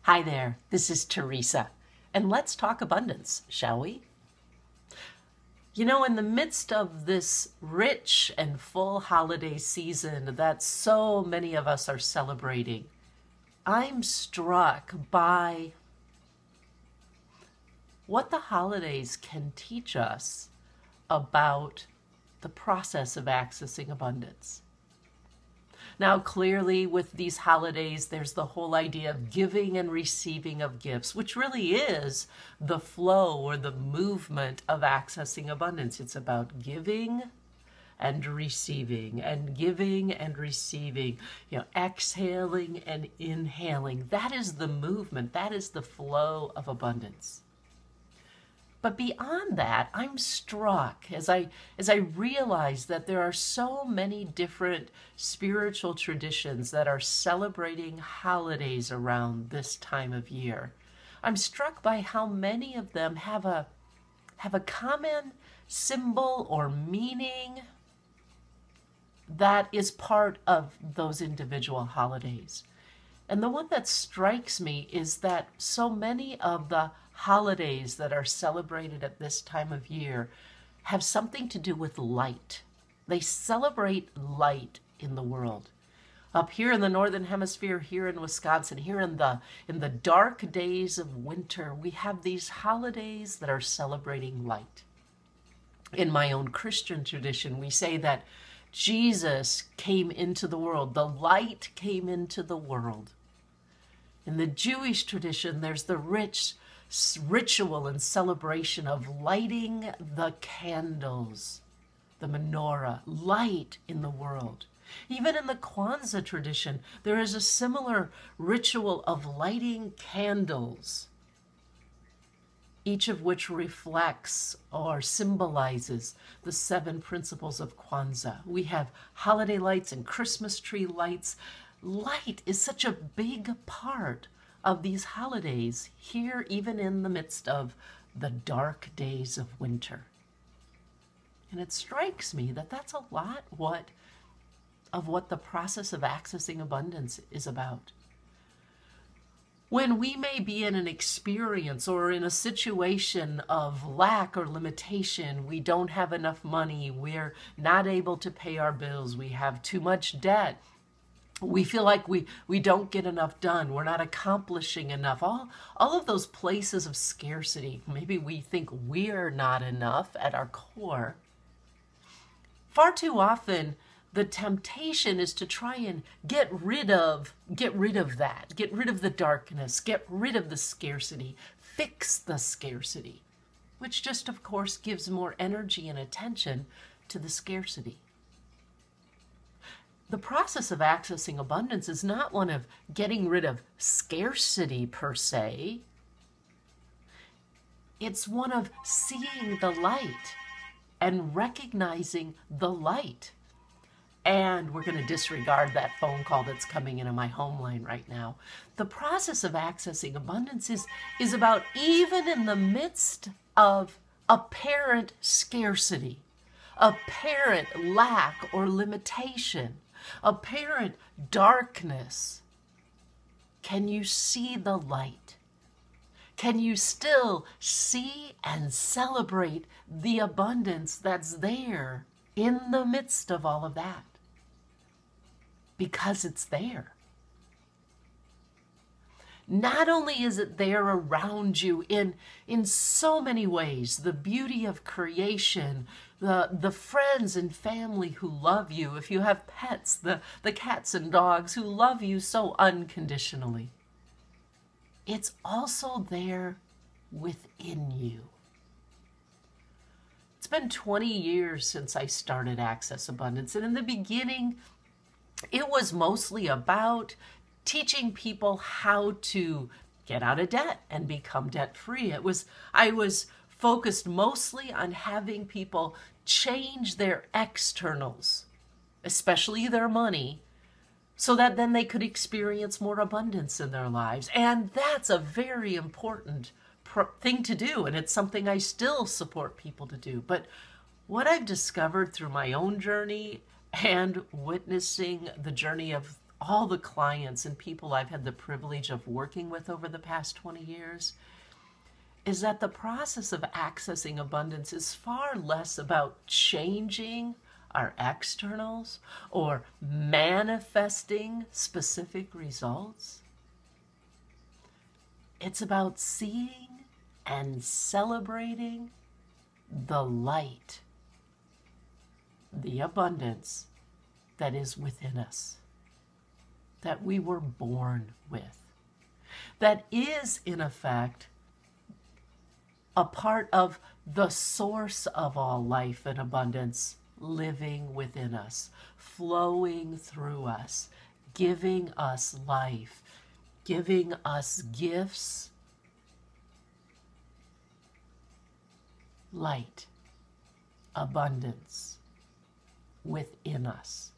Hi there, this is Teresa, and let's talk abundance, shall we? You know, in the midst of this rich and full holiday season that so many of us are celebrating, I'm struck by what the holidays can teach us about the process of accessing abundance. Now, clearly, with these holidays, there's the whole idea of giving and receiving of gifts, which really is the flow or the movement of accessing abundance. It's about giving and receiving, and giving and receiving, exhaling and inhaling. That is the movement. That is the flow of abundance. But beyond that, I'm struck as I realize that there are so many different spiritual traditions that are celebrating holidays around this time of year. I'm struck by how many of them have a common symbol or meaning that is part of those individual holidays. And the one that strikes me is that so many of the holidays that are celebrated at this time of year have something to do with light. They celebrate light in the world. Up here in the Northern Hemisphere, here in Wisconsin, here in the dark days of winter, we have these holidays that are celebrating light. In my own Christian tradition, we say that Jesus came into the world. The light came into the world. In the Jewish tradition, there's the rich ritual and celebration of lighting the candles, the menorah, light in the world. Even in the Kwanzaa tradition, there is a similar ritual of lighting candles, each of which reflects or symbolizes the 7 principles of Kwanzaa. We have holiday lights and Christmas tree lights. Light is such a big part of these holidays here, even in the midst of the dark days of winter. And it strikes me that that's a lot of what the process of accessing abundance is about. When we may be in an experience or in a situation of lack or limitation, we don't have enough money, we're not able to pay our bills, we have too much debt, we feel like we don't get enough done, we're not accomplishing enough, all of those places of scarcity. Maybe we think we're not enough at our core. Far too often, the temptation is to try and get rid of that, get rid of the darkness, get rid of the scarcity, fix the scarcity, which just, of course, gives more energy and attention to the scarcity. The process of accessing abundance is not one of getting rid of scarcity per se. It's one of seeing the light and recognizing the light. And we're going to disregard that phone call that's coming into my home line right now. The process of accessing abundance is about, even in the midst of apparent scarcity, apparent lack or limitation, apparent darkness, can you see the light? Can you still see and celebrate the abundance that's there in the midst of all of that? Because it's there. Not only is it there around you in so many ways, the beauty of creation, the friends and family who love you, if you have pets, the cats and dogs who love you so unconditionally. It's also there within you. It's been 20 years since I started Access Abundance, and in the beginning, it was mostly about teaching people how to get out of debt and become debt-free. I was focused mostly on having people change their externals, especially their money, so that then they could experience more abundance in their lives. And that's a very important thing to do, and it's something I still support people to do. But what I've discovered through my own journey and witnessing the journey of all the clients and people I've had the privilege of working with over the past 20 years is that the process of accessing abundance is far less about changing our externals or manifesting specific results. It's about seeing and celebrating the light, the abundance that is within us, that we were born with, that is, in effect, a part of the source of all life and abundance living within us, flowing through us, giving us life, giving us gifts, light, abundance within us.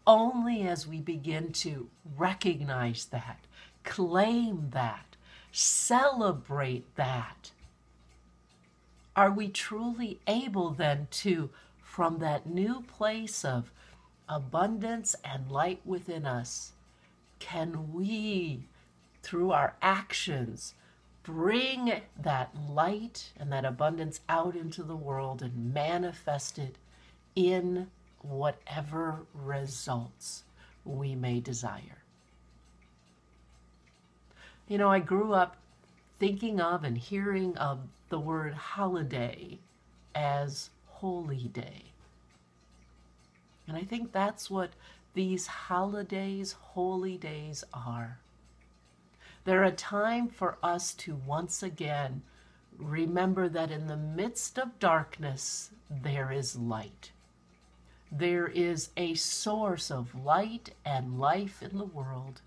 Only as we begin to recognize that, claim that, celebrate that, are we truly able then to, from that new place of abundance and light within us, can we, through our actions, bring that light and that abundance out into the world and manifest it in whatever results we may desire. You know, I grew up thinking of and hearing of the word holiday as holy day. And I think that's what these holidays, holy days are. They're a time for us to once again remember that in the midst of darkness, there is light. There is a source of light and life in the world,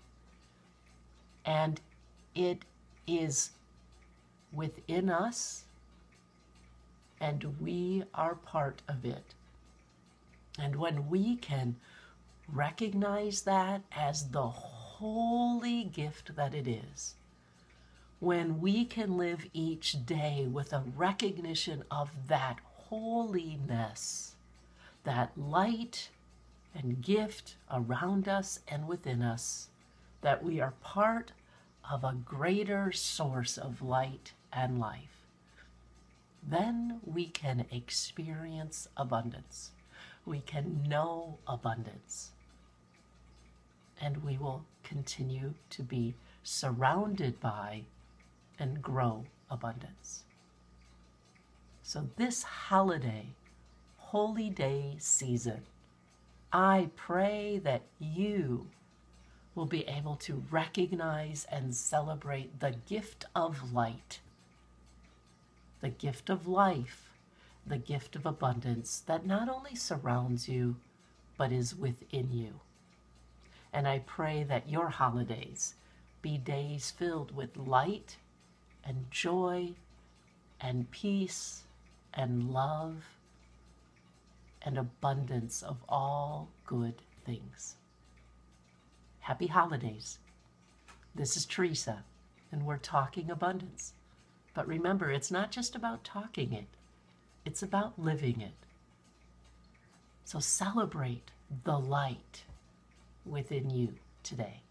and it is within us, and we are part of it. And when we can recognize that as the holy gift that it is, when we can live each day with a recognition of that holiness, that light and gift around us and within us, that we are part of a greater source of light and life, then we can experience abundance. We can know abundance. And we will continue to be surrounded by and grow abundance. So this holiday, holy day season, I pray that you will be able to recognize and celebrate the gift of light, the gift of life, the gift of abundance that not only surrounds you, but is within you. And I pray that your holidays be days filled with light and joy and peace and love and abundance of all good things. Happy holidays. This is Teresa, and we're talking abundance. But remember, it's not just about talking it. It's about living it. So celebrate the light within you today.